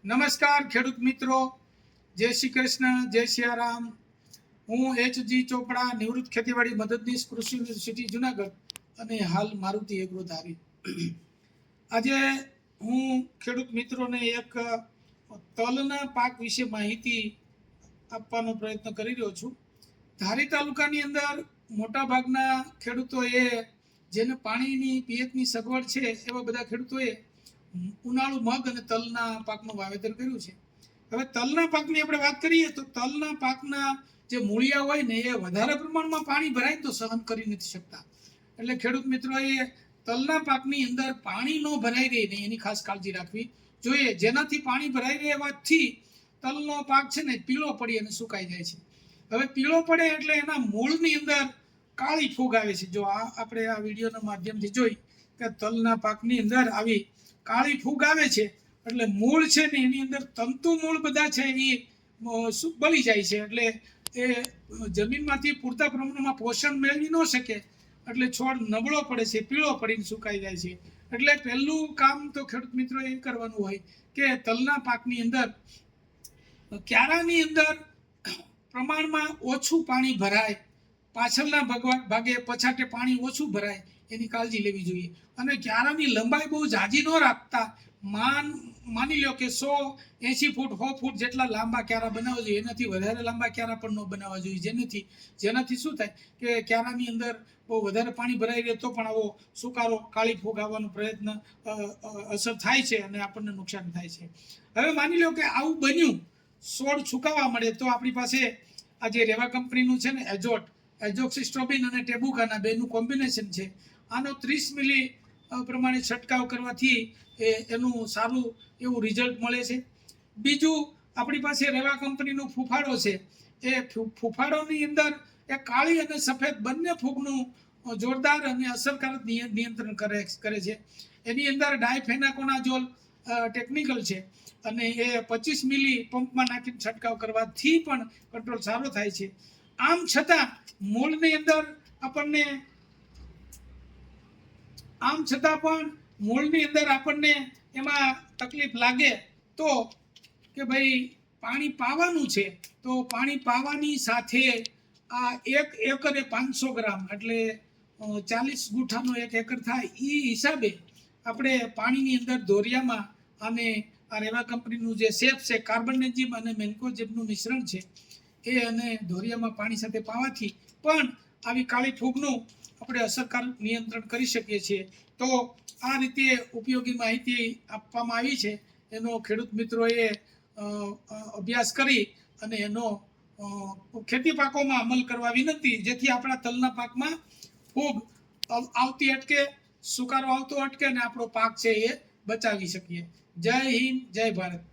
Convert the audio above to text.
નમસ્કાર ખેડૂત મિત્રો, જય શ્રી કૃષ્ણ, જય સિયારામ. હું એચ.જી. ચોપડા, નિવૃત્ત ખેતીવાડી મદદનીશ, કૃષિ યુનિવર્સિટી જુનાગઢ અને હાલ મારુતિ એગ્રો ધારી. આજે હું ખેડૂત મિત્રોને એક તલના પાક વિશે માહિતી આપવાનો પ્રયત્ન કરી રહ્યો છું. ધારી તાલુકાની અંદર મોટાભાગના ખેડૂતોએ જેને પાણીની પિયતની સગવડ છે એવા બધા ખેડૂતોએ ઉનાળુ મગ અને તલના પાકનું વાવેતર કર્યું છે. હવે તલના પાકની આપણે વાત કરીએ તો તલના પાકના જે મૂળિયા હોય ને એ વધારે પ્રમાણમાં પાણી ભરાય તો સહન કરી નથી શકતા. એટલે ખેડૂત મિત્રોએ તલના પાકની અંદર પાણી ન ભરાઈ રહે ને એની ખાસ કાળજી રાખવી જોઈએ. જેનાથી પાણી ભરાઈ રહેવાથી તલનો પાક છે ને પીળો પડી અને સુકાઈ જાય છે. હવે પીળો પડે એટલે એના મૂળની અંદર કાળી ફૂગ આવે છે. જો આપણે આ વિડીયોના માધ્યમથી જોઈ કે તલના પાકની અંદર આવી કાળી ફૂગ આવે છે એટલે મૂળ છે ને એની અંદર તંતુ મૂળ બધા છે એ બળી જાય છે. એટલે એ જમીનમાંથી પૂરતા પ્રમાણમાં પોષણ મેળવી ન શકે એટલે છોડ નબળો પડે છે, પીળો પડીને સુકાઈ જાય છે. એટલે પહેલું કામ તો ખેડૂત મિત્રો એ કરવાનું હોય કે તલના પાકની અંદર ક્યારાની અંદર પ્રમાણમાં ઓછું પાણી ભરાય, પાછળના ભાગે પછાટે પાણી ઓછું ભરાય એની કાળજી લેવી જોઈએ. અને ક્યારાની લંબાઈ બહુ ઝાઝી ન રાખતા, માની લો કે 180 ફૂટ 100 ફૂટ જેટલા લાંબા ક્યારા બનાવવા જોઈએ, એનાથી વધારે લાંબા ક્યારા પણ ન બનાવવા જોઈએ. જેનાથી શું થાય કે ક્યારાની અંદર બહુ વધારે પાણી ભરાઈ રહે તો પણ આવો સુકારો, કાળી ફૂગ આવવાનો પ્રયત્ન અસર થાય છે અને આપણને નુકસાન થાય છે. હવે માની લો કે આવું બન્યું, છોડ સુકાવા મળે તો આપણી પાસે આ જે રેવા કંપનીનું છે ને એઝોક્સિસ્ટ્રોબિન અને ટેબુકાના બેનું કોમ્બિનેશન છે. આનો 30 મિલી પ્રમાણે છંટકાવ કરવાથી એનું સારું એવું રિઝલ્ટ મળે છે. બીજું આપણી પાસે રેવા કંપનીનું ફૂફાડો છે. એ ફૂફાડોની અંદર એ કાળી અને સફેદ બંને ફૂગનું જોરદાર અને અસરકારક નિયંત્રણ કરે છે. એની અંદર ડાયફેનાકોનાઝોલ ટેકનિકલ છે અને એ 25 મિલી પંપમાં નાખીને છંટકાવ કરવાથી પણ કંટ્રોલ સારો થાય છે. આમ છતાં મૂળની અંદર આપણને એમાં તકલીફ લાગે તો કે ભાઈ પાણી પાવાનું છે, તો પાણી પાવાની સાથે આ 1 એકરે 500 ગ્રામ એટલે 40 ગુઠાનો 1 એકર થાય એ હિસાબે આપણે પાણીની અંદર ધોરિયામાં અને આ રેવા કંપનીનું જે સેફ છે કાર્બનેઝિમ અને મેન્કોઝેબનું મિશ્રણ છે એ અને ધોરિયામાં પાણી સાથે પાવાથી પણ આવી કાળી ફૂગનું આપણે અસરકારક નિયંત્રણ કરી શકીએ છીએ. તો આ રીતે ઉપયોગી માહિતી આપવામાં આવી છે. એનો ખેડૂત મિત્રોએ અભ્યાસ કરી અને એનો ખેતી પાકોમાં અમલ કરવા વિનંતી, જેથી આપણા તલના પાકમાં ફૂગ આવતી અટકે, સુકારો આવતો અટકે અને આપણો પાક છે એ બચાવી શકીએ. જય હિન્દ, જય ભારત.